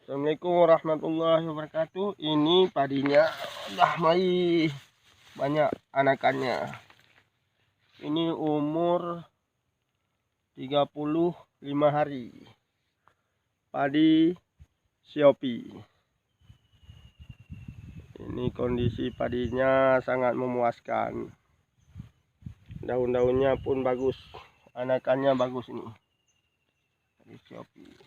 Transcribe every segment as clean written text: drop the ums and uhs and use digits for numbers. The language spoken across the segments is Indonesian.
Assalamualaikum warahmatullahi wabarakatuh. Ini padinya udah mulai banyak anakannya. Ini umur 35 hari. Padi Shiopi. Ini kondisi padinya sangat memuaskan. Daun-daunnya pun bagus. Anakannya bagus ini. Padi Shiopi.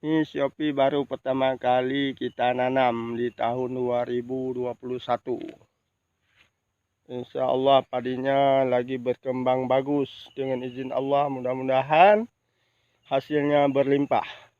Ini Shiopi baru pertama kali kita nanam di tahun 2021. Insya Allah padinya lagi berkembang bagus. Dengan izin Allah, mudah-mudahan hasilnya berlimpah.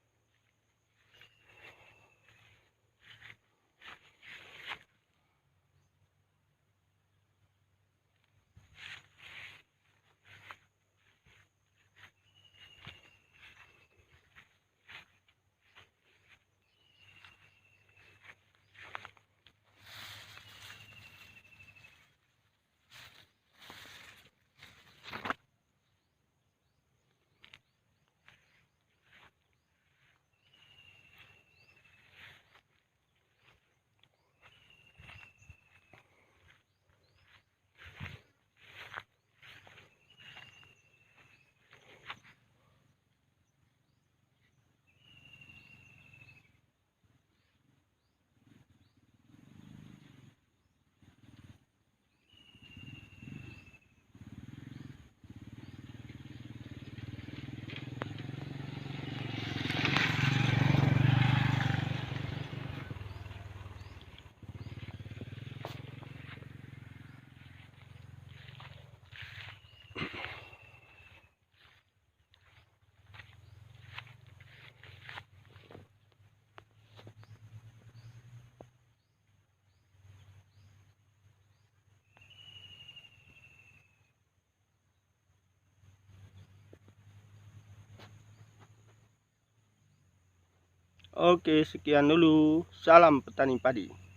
Oke, sekian dulu. Salam petani padi.